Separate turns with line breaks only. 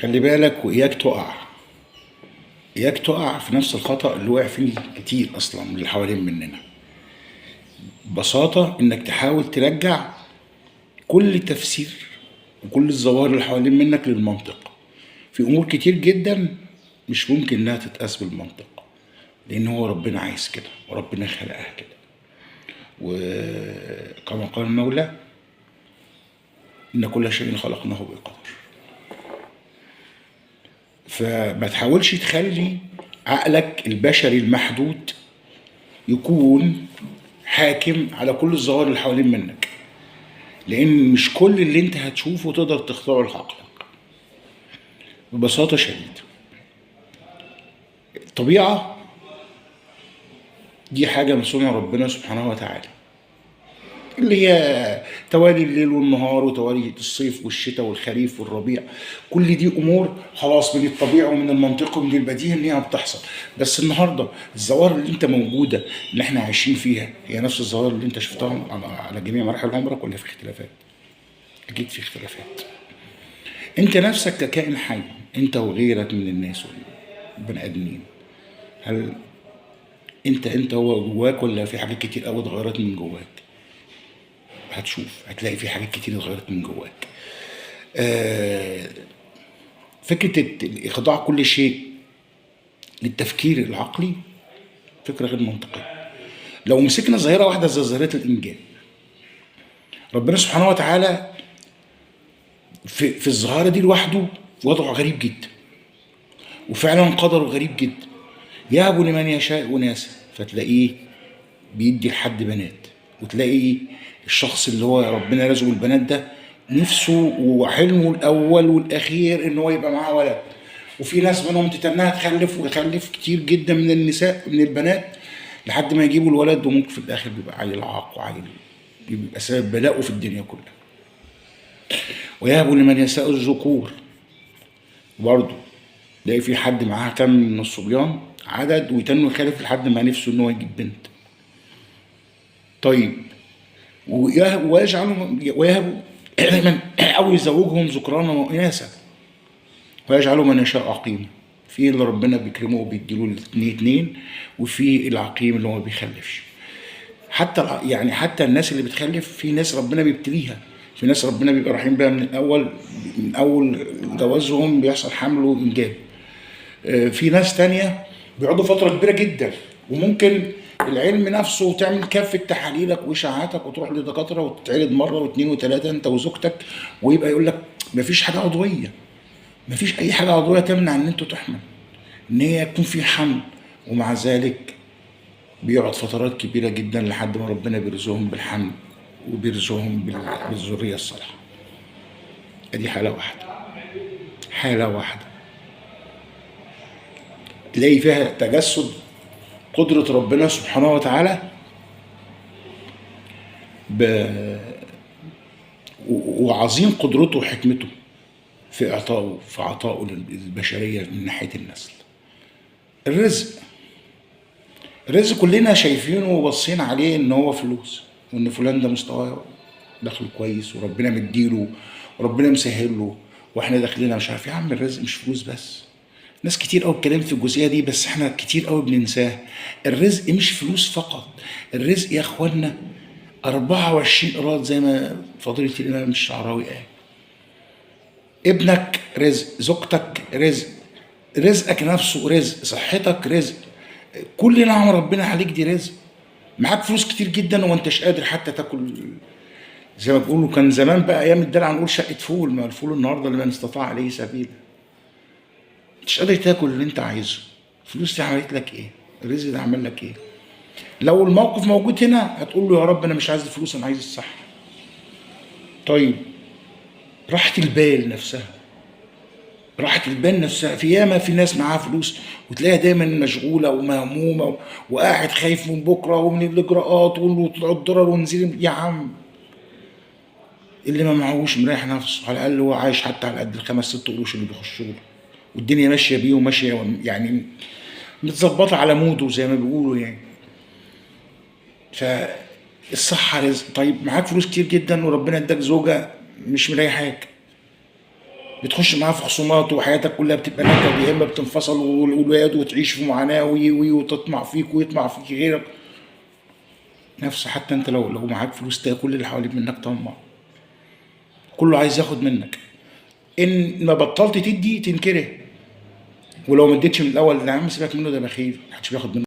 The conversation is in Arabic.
خلي بالك وإياك تقع. إياك تقع في نفس الخطأ اللي وقع فيه كتير أصلا من اللي حوالين مننا. ببساطة إنك تحاول ترجع كل تفسير وكل الظواهر اللي حوالين منك للمنطق. في أمور كتير جدا مش ممكن إنها تتقاس بالمنطق، لأن هو ربنا عايز كده وربنا خلقها كده. وكما قال المولى: إن كل شيء خلقناه بقدر. فما تحاولش تخلي عقلك البشري المحدود يكون حاكم على كل الظواهر اللي حوالين منك، لان مش كل اللي انت هتشوفه تقدر تخضعه لعقلك. ببساطه شديده، الطبيعه دي حاجه من صنع ربنا سبحانه وتعالى، اللي هي توالي الليل والنهار وتوالي الصيف والشتاء والخريف والربيع. كل دي امور خلاص من الطبيعه ومن المنطق ومن البديهي ان هي بتحصل. بس النهارده الظواهر اللي انت موجوده اللي احنا عايشين فيها هي نفس الظواهر اللي انت شفتها على جميع مراحل عمرك، ولا في اختلافات؟ اكيد في اختلافات. انت نفسك ككائن حي، انت وغيرك من الناس والبني ادمين، هل انت هو جواك، ولا في حاجات كتير قوي اتغيرت من جواك؟ هتلاقي في حاجات كتير اتغيرت من جواك. آه، فكرة إخضاع كل شيء للتفكير العقلي فكرة غير منطقية. لو مسكنا ظاهرة واحدة زي ظاهرة الإنجاب، ربنا سبحانه وتعالى في الظاهرة دي لوحده وضعه غريب جدا، وفعلا قدره غريب جدا. يهب لمن يشاء إناثا، فتلاقيه بيدي لحد بنات، وتلاقي الشخص اللي هو ربنا رزقه البنات ده نفسه وحلمه الاول والاخير ان هو يبقى معاه ولد. وفي ناس منهم تتناها تخلف ويخلف كتير جدا من النساء من البنات لحد ما يجيبوا الولد، وممكن في الاخر بيبقى عيل عاق وعيل بيبقى سبب بلاءه في الدنيا كلها. ويهب لمن يشاء الذكور، برضه تلاقي في حد معاه كم من الصبيان عدد ويتنوا يخلف لحد ما نفسه ان هو يجيب بنت. طيب ويهب من او يزوجهم ذكرانا واناثا ويجعل من يشاء عقيما. في اللي ربنا بيكرمه وبيديله الاثنين، وفي العقيم اللي هو ما بيخلفش. حتى الناس اللي بتخلف، في ناس ربنا بيبتليها، في ناس ربنا بيبقى رحيم بيها من اول جوازهم بيحصل حمل وانجاب. في ناس تانية بيقعدوا فترة كبيرة جدا، وممكن العلم نفسه تعمل كافة تحاليلك وإشاعاتك وتروح لدكاترة وتتعرض مرة واثنين وثلاثة أنت وزوجتك، ويبقى يقول لك مفيش حاجة عضوية، مفيش أي حاجة عضوية تمنع إن أنتوا تحمل، إن هي يكون في حمل. ومع ذلك بيقعد فترات كبيرة جدا لحد ما ربنا بيرزقهم بالحمل وبيرزقهم بالذرية الصالحة. أدي حالة واحدة، حالة واحدة تلاقي فيها تجسد قدرة ربنا سبحانه وتعالى وعظيم قدرته وحكمته في عطائه للبشرية من ناحية النسل. الرزق كلنا شايفينه وبصين عليه ان هو فلوس، وان فلان ده مستواه دخله كويس وربنا مديله وربنا مسهله واحنا داخلين مش عارف. يا عم الرزق مش فلوس بس. ناس كتير قوي اتكلمت في الجزئيه دي، بس احنا كتير قوي بننساها. الرزق مش فلوس فقط، الرزق يا اخوانا 24 قيراط زي ما فضيله الامام الشعراوي قال. ابنك رزق، زوجتك رزق، رزقك نفسه رزق، صحتك رزق، كل نعم ربنا عليك دي رزق. معاك فلوس كتير جدا وما انتش قادر حتى تاكل. زي ما بيقولوا كان زمان بقى ايام الدلع نقول شقه فول، ما الفول النهارده لمن استطاع عليه سبيلا. مش قادر تاكل اللي انت عايزه، الفلوس دي عملت لك ايه؟ الرزق ده عمل لك ايه؟ لو الموقف موجود هنا هتقول له يا رب انا مش عايز الفلوس، انا عايز الصحه. طيب راحه البال نفسها، راحه البال نفسها، في ياما في ناس معاها فلوس وتلاقيها دايما مشغوله ومهمومه وقاعد خايف من بكره ومن الاجراءات والضرر ونزيل. يا عم اللي ما معهوش مريح نفسه، على الاقل هو عايش حتى على قد الخمس ست قروش اللي بيخشوا له، والدنيا ماشيه بيه وماشيه يعني متظبطه على موده زي ما بيقولوا يعني. فالصحه رزق. طيب معاك فلوس كتير جدا وربنا اداك زوجه مش مريحاك، بتخش معاه في خصومات وحياتك كلها بتبقى نكد، يا اما بتنفصل والولاد وتعيش في معاناه وتطمع فيك ويطمع فيك غيرك. نفس حتى انت لو معاك فلوس تلاقي كل اللي حواليك منك طمع، كله عايز ياخد منك. ان ما بطلت تدي تنكره، ولو ما اديتش من الاول يا عم سيبك منه ده بخيل محدش بياخد منه.